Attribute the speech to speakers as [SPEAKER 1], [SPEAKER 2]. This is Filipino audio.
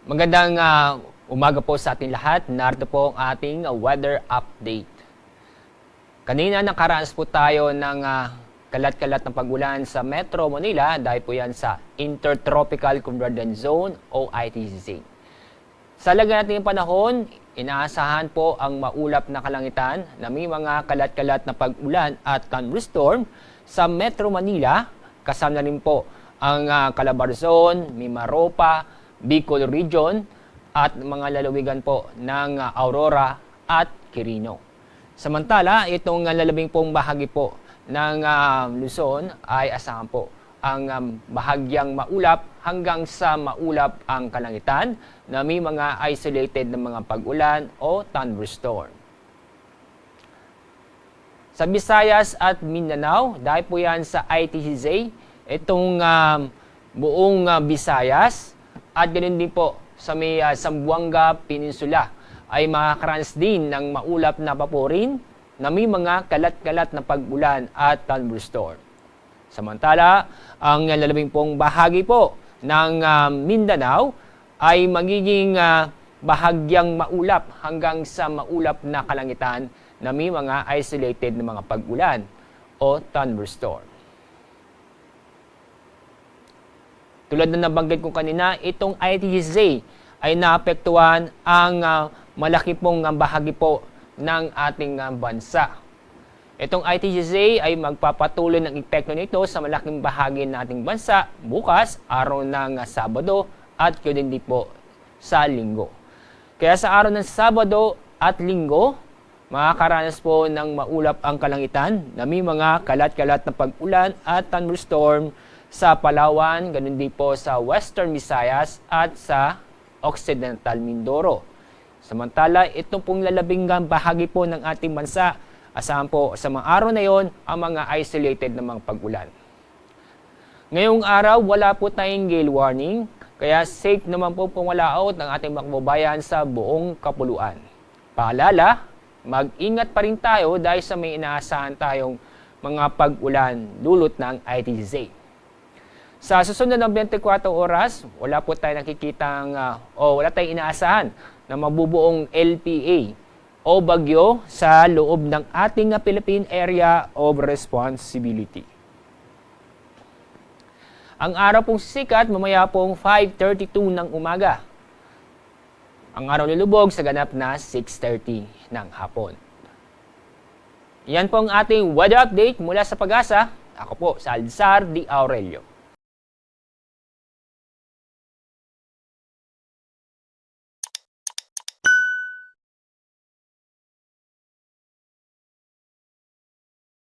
[SPEAKER 1] Magandang umaga po sa ating lahat. Narito po ang ating weather update. Kanina nakaranas po tayo ng kalat-kalat ng pag-ulan sa Metro Manila dahil po yan sa Intertropical Convergence Zone o ITCZ. Sa lagay natin ng panahon, inaasahan po ang maulap na kalangitan na may mga kalat-kalat na pag-ulan at thunderstorm sa Metro Manila. Kasama na rin po ang Calabarzon, Mimaropa, Bicol Region at mga lalawigan po ng Aurora at Quirino. Samantala, itong lalabing pong bahagi po ng Luzon ay asahan po ang bahagyang maulap hanggang sa maulap ang kalangitan na may mga isolated na mga pag-ulan o thunderstorm. Sa Visayas at Mindanao, dahil po yan sa ITCZ, itong buong Visayas at ganun din po sa may Zamboanga Peninsula ay makakaranas din ng maulap na paporin na may mga kalat-kalat na pag-ulan at thunderstorm. Samantala, ang lalabing pong bahagi po ng Mindanao ay magiging bahagyang maulap hanggang sa maulap na kalangitan na may mga isolated na mga pag-ulan o thunderstorm. Tulad na nabanggit ko kanina, itong ITCZ ay naapektuhan ang malaki pong bahagi po ng ating bansa. Itong ITCZ ay magpapatuloy ng epekto nito sa malaking bahagi ng ating bansa bukas, araw ng Sabado at yun din po sa Linggo. Kaya sa araw ng Sabado at Linggo, makakaranas po ng maulap ang kalangitan na may mga kalat-kalat na pag-ulan at thunderstorm sa Palawan, ganun din po sa Western Visayas at sa Occidental Mindoro. Samantala, ito pong lalabing bahagi po ng ating bansa, asahan po sa mga araw na yon ang mga isolated na mga pag-ulan. Ngayong araw, wala po tayong gale warning, kaya safe naman po pumalaot ang ating mga kababayan sa buong kapuluan. Paalala, mag-ingat pa rin tayo dahil sa may inaasahan tayong mga pag-ulan dulot ng ITCZ. Sa susunod ng 24 oras, wala po tayong nakikitang wala tayong inaasahan na mabubuong LPA o bagyo sa loob ng ating Philippine Area of Responsibility. Ang araw pong sikat mamaya pong 5:32 ng umaga. Ang araw lulubog sa ganap na 6:30 ng hapon. Yan po ang ating weather update mula sa Pag-asa. Ako po, Salazar D. Aurelio.